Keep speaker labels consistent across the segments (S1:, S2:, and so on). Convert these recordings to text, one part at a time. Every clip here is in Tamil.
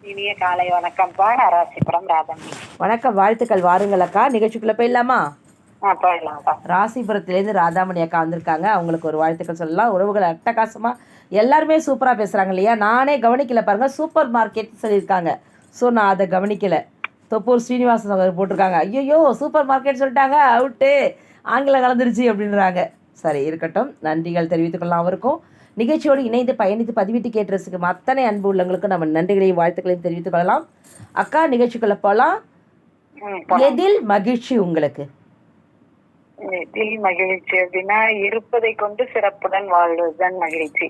S1: இனிய காலை வணக்கம்ப்பா. நான் ராசிபுரம் ராதமணி.
S2: வணக்கம், வாழ்த்துக்கள். வாருங்கள் அக்கா, நிகழ்ச்சிக்குள்ள போயிடலாமா?
S1: போயிடலாம்ப்பா.
S2: ராசிபுரத்துலேருந்து ராதாமணி அக்கா வந்திருக்காங்க. அவங்களுக்கு ஒரு வாழ்த்துக்கள் சொல்லலாம். உறவுகள் அட்டகாசமா எல்லாருமே சூப்பராக பேசுகிறாங்க இல்லையா? நானே கவனிக்கல பாருங்க, சூப்பர் மார்க்கெட் சொல்லியிருக்காங்க. ஸோ நான் அதை கவனிக்கலை. தொப்பூர் ஸ்ரீனிவாசன் அவர் போட்டிருக்காங்க, ஐயோ சூப்பர் மார்க்கெட் சொல்லிட்டாங்க, அவுட்டு, ஆங்கிலம் கலந்துருச்சு அப்படின்றாங்க. சரி, இருக்கட்டும், நன்றிகள் தெரிவித்துக்கொள்ளலாம் அவருக்கும். நிகழ்ச்சியோடு இணைந்து பயணித்து பதிவிட்டு கேட்டுறதுக்கு அத்தனை அன்பு உள்ளவங்களுக்கும் நம்ம நன்றிகளையும் வாழ்த்துக்களையும் தெரிவித்துக் கொள்ளலாம். அக்கா, நிகழ்ச்சிக்குள்ள போகலாம். எதில் மகிழ்ச்சி உங்களுக்கு?
S1: எதில் மகிழ்ச்சி அப்படின்னா, இருப்பதை கொண்டு சிறப்புடன் வாழ்வதுதான் மகிழ்ச்சி.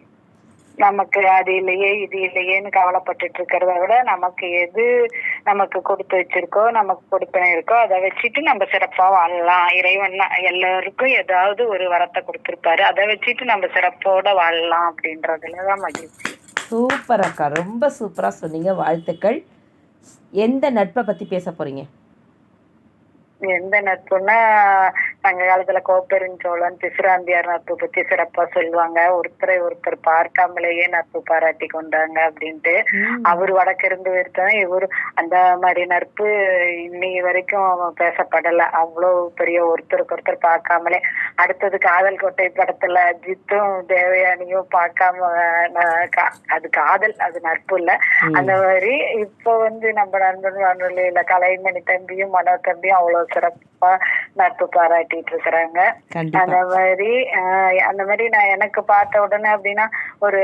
S1: நமக்கு அது இல்லையே இது இல்லையேன்னு கவலைப்பட்டுட்டு இருக்கிறத விட, நமக்கு எது நமக்கு கொடுத்து வச்சிருக்கோ, நமக்கு கொடுப்பினை இருக்கோ, அதை வச்சுட்டு நம்ம சிறப்பா வாழலாம். இறைவன் எல்லாருக்கும் ஏதாவது ஒரு வரத்தை கொடுத்துருப்பாரு, அதை வச்சுட்டு நம்ம சிறப்போட வாழலாம் அப்படின்றதுலதான் மகிழ்ச்சி.
S2: சூப்பர் அக்கா, ரொம்ப சூப்பரா சொன்னீங்க, வாழ்த்துக்கள். எந்த நட்பை பத்தி பேச போறீங்க?
S1: எந்த நட்புன்னா, சங்க காலத்துல கோப்பெருஞ்சோழன் பிசிராந்தியார் நட்பு பத்தி சிறப்பா சொல்லுவாங்க. ஒருத்தரை ஒருத்தர் பார்க்காமலேயே நட்பு பாராட்டி கொண்டாங்க அப்படின்ட்டு. அவரு வடக்கிருந்து வருத்தம், இவரு அந்த மாதிரி நட்பு இன்னி வரைக்கும் பேசப்படல. அவ்வளவு பெரிய ஒருத்தருக்கு ஒருத்தர் பார்க்காமலே. அடுத்தது காதல் கோட்டை படத்துல அஜித்தும் தேவயானியும் பார்க்காம, அது காதல், அது நட்பு இல்ல. அந்த மாதிரி இப்ப நம்ம நண்பன் வானொலியில கலைமணி தம்பியும் மனோ தம்பியும் அவ்வளவு சிறப்பா நட்பு பாராட்டிட்டு இருக்கிறாங்க. அந்த மாதிரி நான் எனக்கு பார்த்த உடனே அப்படின்னா, ஒரு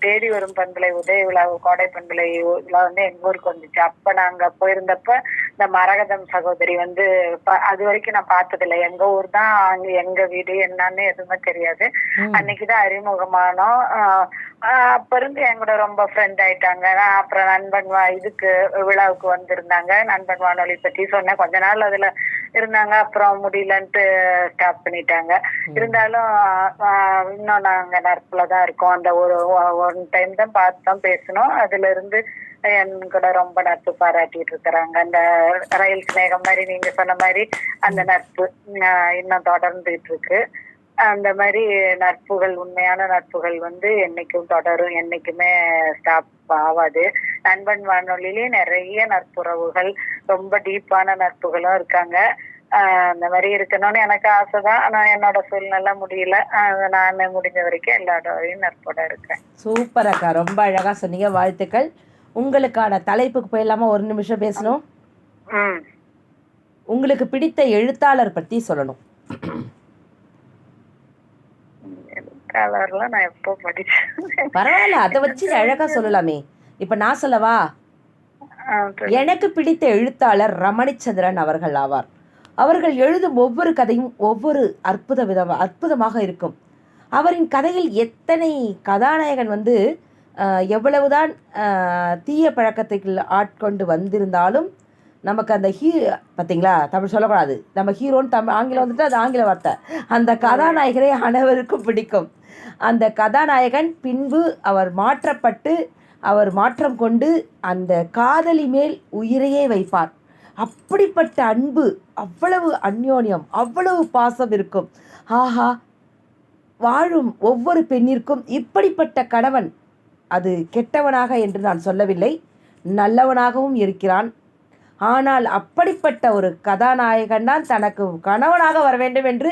S1: தேடி வரும் பண்பலை உதய விழா, கோடை பண்பலை விழா எங்க ஊருக்கு வந்துச்சு. அப்ப நாங்க போயிருந்தப்ப இந்த மரகதம் சகோதரி அது வரைக்கும் நான் பார்த்தது இல்லை. எங்க ஊர் தான், அங்க எங்க வீடு என்னன்னு எதுவுமே தெரியாது. அன்னைக்குதான் அறிமுகமானோம். அப்ப இருந்து என் கூட ரொம்ப ஃப்ரெண்ட் ஆயிட்டாங்க. அப்புறம் நண்பன் இதுக்கு விழாவுக்கு வந்திருந்தாங்க. நண்பன் வானொலி பத்தி சொன்னேன். கொஞ்ச நாள் அதுல இருந்தாங்க, அப்புறம் முடியலன்ட்டு ஸ்டாப் பண்ணிட்டாங்க. இருந்தாலும் இன்னும் நாங்க நட்புலதான் இருக்கோம். அந்த ஒன் டைம் தான் பார்த்துதான் பேசணும். அதுல இருந்து என் கூட ரொம்ப நட்பு பாராட்டிட்டு இருக்கிறாங்க. அந்த ரயில் சிநேகம் மாதிரி நீங்க சொன்ன மாதிரி அந்த நட்பு இன்னும் தொடர்ந்துட்டு இருக்கு. அந்த மாதிரி நட்புகள், உண்மையான நட்புகள் என்னைக்கும் தொடரும், என்னைக்குமே ஸ்டாப் ஆகாது. நண்பன் வானொலியிலேயே நிறைய நட்புறவுகள், ரொம்ப டீப்பான நட்புகளும் இருக்காங்க. அந்த மாதிரி இருக்கணும்னு எனக்கு ஆசைதான். ஆனா என்னோட சூழ்நிலை முடியல. நான் முடிஞ்ச வரைக்கும் எல்லாரோடையும் நட்போட இருக்கேன்.
S2: சூப்பர் அக்கா, ரொம்ப அழகா சொன்னீங்க, வாழ்த்துக்கள். உங்களுக்கான தலைப்புக்கு போயிடலாமா? ஒரு நிமிஷம் பேசணும். உங்களுக்கு பிடித்த எழுத்தாளர் பத்தி சொல்லணும்.
S1: நான் எப்போ படிச்சேன்,
S2: பரவாயில்ல, அதை வச்சு அழகா சொல்லலாமே. இப்ப நான் சொல்லவா? எனக்கு பிடித்த எழுத்தாளர் ரமணிச்சந்திரன் அவர்கள் ஆவார். அவர்கள் எழுதும் ஒவ்வொரு கதையும் ஒவ்வொரு அற்புதமாக இருக்கும். அவரின் கதையில் எத்தனை கதாநாயகன் எவ்வளவுதான் தீய பழக்கத்துக்கு ஆட்கொண்டு வந்திருந்தாலும் நமக்கு அந்த பார்த்தீங்களா, தமிழ் சொல்லக்கூடாது, நம்ம ஹீரோன்னு ஆங்கிலம் வந்துட்டு அது ஆங்கில வார்த்தை. அந்த கதாநாயகரை அனைவருக்கும் பிடிக்கும். அந்த கதாநாயகன் பின்பு அவர் மாற்றப்பட்டு, அவர் மாற்றம் கொண்டு அந்த காதலி மேல் உயிரையே வைப்பார். அப்படிப்பட்ட அன்பு, அவ்வளவு அந்யோன்யம், அவ்வளவு பாசம் இருக்கும். ஆஹா, வாழும் ஒவ்வொரு பெண்ணிற்கும் இப்படிப்பட்ட கணவன், அது கெட்டவனாக என்று நான் சொல்லவில்லை, நல்லவனாகவும் இருக்கிறான். ஆனால் அப்படிப்பட்ட ஒரு கதாநாயகன் தான் தனக்கு கணவனாக வர வேண்டும் என்று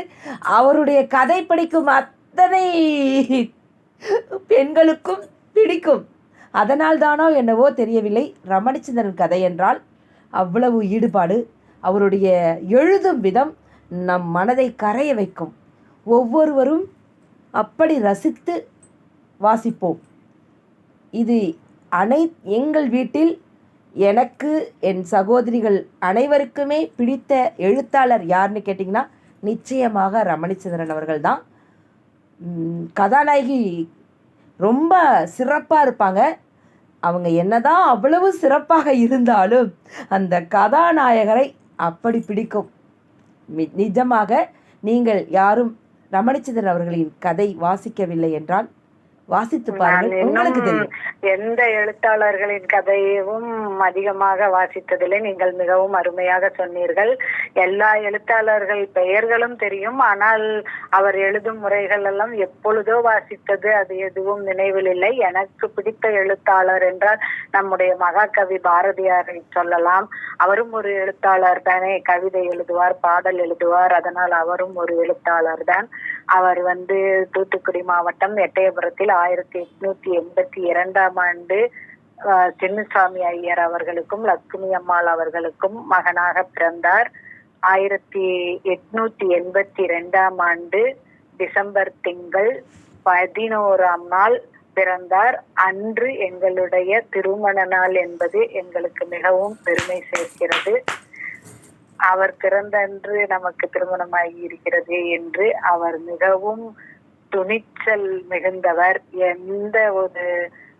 S2: அவருடைய கதை படிக்கும் அத்தனை பெண்களுக்கும் பிடிக்கும். அதனால் தானோ என்னவோ தெரியவில்லை, ரமணிச்சந்திரன் கதை என்றால் அவ்வளவு ஈடுபாடு. அவருடைய எழுதும் விதம் நம் மனதை கரைய வைக்கும். ஒவ்வொருவரும் அப்படி ரசித்து வாசிப்போம். இது எங்கள் வீட்டில் எனக்கு, என் சகோதரிகள் அனைவருக்குமே பிடித்த எழுத்தாளர் யாருன்னு கேட்டிங்கன்னா நிச்சயமாக ரமணிச்சந்திரன் அவர்கள் தான். கதாநாயகி ரொம்ப சிறப்பாக இருப்பாங்க. அவங்க என்னதான் அவ்வளவு சிறப்பாக இருந்தாலும் அந்த கதாநாயகரை அப்படி பிடிக்கும். நிஜமாக நீங்கள் யாரும் ரமணிச்சந்திரன் அவர்களின் கதை வாசிக்கவில்லை என்றால் வாசித்து பாருங்கள், உங்களுக்கு தெரியும்.
S1: எந்த எழுத்தாளர்களின் கதையும் அதிகமாக வாசித்ததில்லை. நீங்கள் மிகவும் அருமையாக சொன்னீர்கள். எல்லா எழுத்தாளர்கள் பெயர்களும் தெரியும், ஆனால் அவர் எழுதும் முறைகள் எல்லாம் எப்பொழுதோ வாசித்தது, அது எதுவும் நினைவில் இல்லை. எனக்கு பிடித்த எழுத்தாளர் என்றால் நம்முடைய மகாகவி பாரதியாரை சொல்லலாம். அவரும் ஒரு எழுத்தாளர் தானே, கவிதை எழுதுவார், பாடல் எழுதுவார், அதனால் அவரும் ஒரு எழுத்தாளர் தான். அவர் தூத்துக்குடி மாவட்டம் எட்டயபுரத்தில் 1882 ஆண்டு சின்னசாமி ஐயர் அவர்களுக்கும் லட்சுமி அம்மாள் அவர்களுக்கும் மகனாக பிறந்தார். 1882 ஆண்டு டிசம்பர் திங்கள் 11ஆம் நாள் பிறந்தார். அன்று எங்களுடைய திருமண நாள் என்பது எங்களுக்கு மிகவும் பெருமை சேர்க்கிறது. அவர் பிறந்த அன்று நமக்கு திருமணமாகி இருக்கிறது என்று அவர் மிகவும் துணிச்சல் மிகுந்தவர். எந்த ஒரு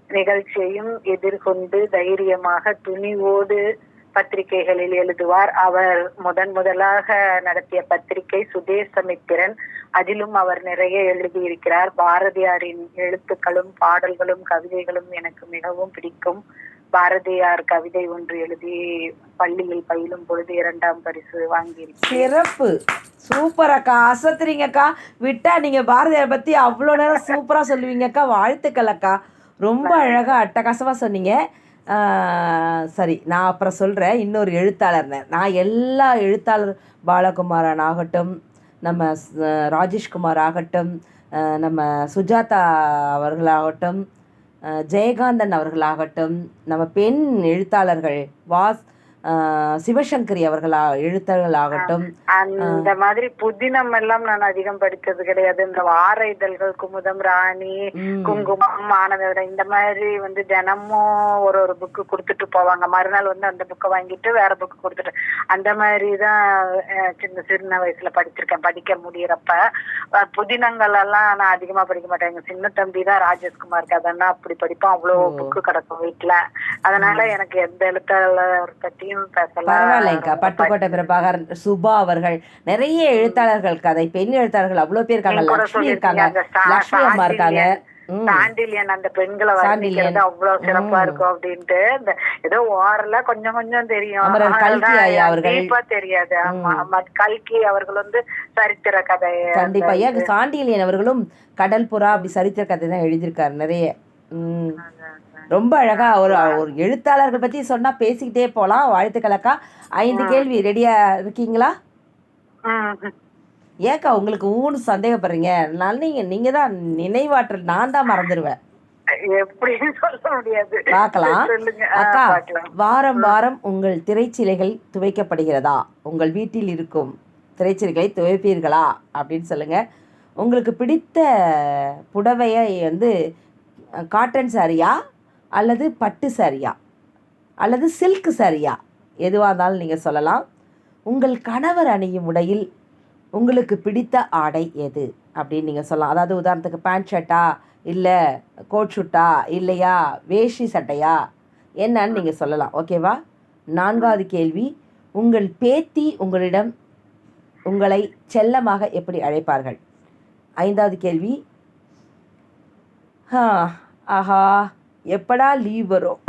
S1: நிகழ்ச்சியையும் எதிர்கொண்டு தைரியமாக துணிவோடு பத்திரிகைகளில் எழுதுவார். அவர் முதலாக நடத்திய பத்திரிகை சுதேசமித்திரன், அதிலும் அவர் நிறைய எழுதியிருக்கிறார். பாரதியாரின் எழுத்துக்களும் பாடல்களும் கவிதைகளும் எனக்கு மிகவும் பிடிக்கும். பாரதியார் கவிதை ஒன்று எழுதி பள்ளியில் பயிலும் பொழுது 2ஆம் பரிசு வாங்கியிருக்கேன்.
S2: சிறப்பு, சூப்பர் அக்கா, அசத்துறீங்கக்கா. விட்டா நீங்க பாரதியார் பத்தி அவ்வளோ நேரம் சூப்பரா சொல்லுவீங்கக்கா. வாழ்த்துக்கள் அக்கா, ரொம்ப அழகா அட்டகாசமா சொன்னீங்க. சரி, நான் அப்புறம் சொல்கிறேன் இன்னொரு எழுத்தாளர். நான் எல்லா எழுத்தாளர், பாலகுமாரன் ஆகட்டும், நம்ம ராஜேஷ்குமார் ஆகட்டும், நம்ம சுஜாதா அவர்களாகட்டும், ஜெயகாந்தன் அவர்களாகட்டும், நம்ம பெண் எழுத்தாளர்கள் சிவசங்கரி எழுத்தாளர்களாகட்டும்,
S1: அந்த மாதிரி புதினம் எல்லாம் நான் அதிகம் படித்தது கிடையாது. இந்த வார இதழ்கள் குமுதம், ராணி, குங்குமம், மாணவர்கள் இந்த மாதிரி தினமும் ஒரு புக்கு கொடுத்துட்டு போவாங்க. மறுநாள் அந்த புக்கை வாங்கிட்டு வேற புக்கு கொடுத்துட்டு அந்த மாதிரிதான் சின்ன வயசுல படிச்சிருக்கேன். படிக்க முடியறப்ப புதினங்கள் எல்லாம் நான் அதிகமா படிக்க மாட்டேன். எங்க சின்ன தம்பி தான் ராஜேஷ்குமார் கதைன்னா அப்படி படிப்போம். அவ்வளவு புக்கு கிடக்கும் வீட்டுல. அதனால எனக்கு எந்த எழுத்தாளர் பற்றியும்
S2: பரவாயில்லைங்கக்கா. பட்டுக்கோட்டை பிரபாகரன், சுபா அவர்கள், நிறைய எழுத்தாளர்கள், கதை பெண் எழுத்தாளர்கள் அவ்வளவு பேர் இருக்காங்க. லட்சுமி இருக்காங்க, லட்சுமி அம்மா இருக்காங்க.
S1: சாண்டிலியன் அந்த பெண்களை வர்ணிக்கிறது அவ்வளவு சிறப்பா இருக்கும் அப்படின்ட்டு ஏதோ ஓரல கொஞ்சம் கொஞ்சம் தெரியும். தெரியாது. ஆமா, கல்கி அவர்கள் சரித்திர கதை
S2: கண்டிப்பா. ஏன் சாண்டிலியன் அவர்களும் கடல் புறா அப்படி சரித்திர கதை தான் எழுதியிருக்காரு நிறைய. ரொம்ப அழகா ஒரு எழுத்தாளர்கள் பத்தி சொன்னா பேசிக்கிட்டே போலாம். வாழ்த்துக்களக்கா. 5 கேள்வி ரெடியா இருக்கீங்களா? ஏக்கா உங்களுக்கு ஊன்னு சந்தேகப்படுறீங்க? நீங்க தான் நினைவாற்றல், நான் தான் மறந்துடுவேன். பார்க்கலாம் அக்கா. வாரம் வாரம் உங்கள் திரைச்சிலைகள் துவைக்கப்படுகிறதா? உங்கள் வீட்டில் இருக்கும் திரைச்சிலைகளை துவைப்பீர்களா அப்படின்னு சொல்லுங்க. உங்களுக்கு பிடித்த புடவையை காட்டன் சாரியா அல்லது பட்டு சாரியா அல்லது சில்க் சாரியா, எதுவாக இருந்தாலும் நீங்கள் சொல்லலாம். உங்கள் கணவர் அணியும் உடையில் உங்களுக்கு பிடித்த ஆடை எது அப்படின்னு நீங்கள் சொல்லலாம். அதாவது உதாரணத்துக்கு பேண்ட் ஷர்ட்டா, இல்லை கோட் ஷூட்டா, இல்லையா வேஷ்டி சட்டையா, என்னன்னு நீங்கள் சொல்லலாம். ஓகேவா? 4வது கேள்வி, உங்கள் பேத்தி உங்களிடம் உங்களை செல்லமாக எப்படி அழைப்பார்கள்? 5வது கேள்வி, ஆஹா எப்படா லீவ் வரும்,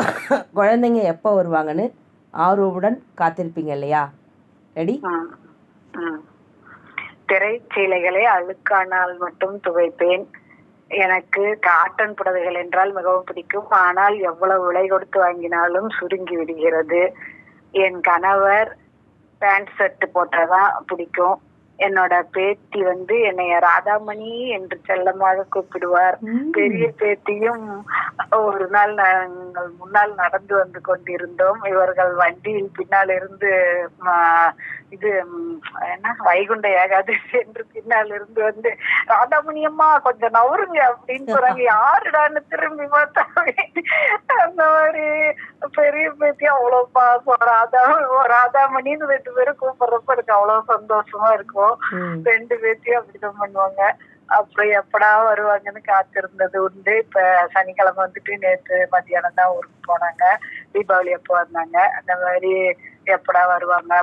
S2: குழந்தைங்க எப்போ வருவாங்கன்னு ஆர்வமுடன் காத்திருப்பீங்க இல்லையா? ரெடி?
S1: திரைச்சீலைகளை அழுக்கானால் மட்டும் துவைப்பேன். எனக்கு காட்டன் புடவைகள் என்றால் மிகவும் பிடிக்கும். ஆனால் எவ்வளவு விலை கொடுத்து வாங்கினாலும் சுருங்கி விடுகிறது. என் கணவர் பேண்ட் ஷர்ட் போட்டதான் பிடிக்கும். என்னோட பேத்தி என்னைய ராதாமணி என்று செல்லமாக கூப்பிடுவார். பெரிய பேத்தியும் ஒரு நாள் நாங்கள் முன்னால் நடந்து கொண்டிருந்தோம். இவர்கள் வண்டியில் பின்னால் இருந்து வைகுண்ட ஏகாதசி என்று பின்னால் இருந்து ராதாமணி அம்மா கொஞ்சம் நவருங்க அப்படின்னு சொல்றாங்க. யாருடான்னு திரும்பி பார்த்தா அந்த மாதிரி பெரிய பேத்தி அவ்வளவு பாசம். ராதாமணின்னு 2 பேரும் கூப்பிடுறப்ப எனக்கு அவ்வளவு சந்தோஷமா இருக்கும். 2 பேத்தியும் அப்படிதான் பண்ணுவாங்க. அப்புறம் எப்படா வருவாங்கன்னு காத்திருந்தது உண்டு. இப்ப சனிக்கிழமை நேற்று மத்தியானம் தான் ஊருக்கு போனாங்க. தீபாவளி அப்போ வந்தாங்க. அந்த மாதிரி எப்படா வருவாங்க.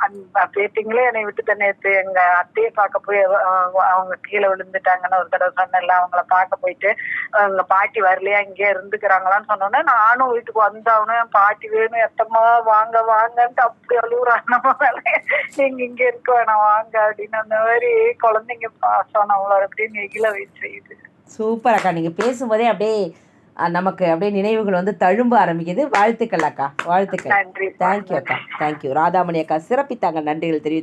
S1: அந்த பேத்திங்களே என்னை விட்டு நேத்து எங்க அத்தையை பார்க்க போய் அவங்க கீழே விழுந்துட்டாங்கன்னு ஒரு தடவை சொன்னேன்ல, அவங்கள பார்க்க போயிட்டு எங்க பாட்டி வரலையா இங்கே இருந்துக்கிறாங்களான்னு சொன்னோன்னே நானும் வீட்டுக்கு வந்தாவணும், என் பாட்டி வேணும் எத்தம்மா வாங்க வாங்கன்ட்டு அப்படி அழுகுறாங்க. நீங்க இங்க இருக்க வேணாம் வாங்க அப்படின்னு. அந்த மாதிரி குழந்தைங்க பாசம் நம்மளோட அப்படியே நெகிழ செய்யுது.
S2: சூப்பர் அக்கா, நீங்க பேசும்போதே அப்படியே நமக்கு அப்படியே நினைவுகள் வந்து தழும்ப ஆரம்பிக்குது. வாழ்த்துக்கள் அக்கா, வாழ்த்துக்கள்.
S1: நன்றி.
S2: தேங்க்யூ அக்கா, தேங்க்யூ. ராதாமணி அக்கா சிறப்பித்தாங்க, நன்றிகள் தெரிவித்துக்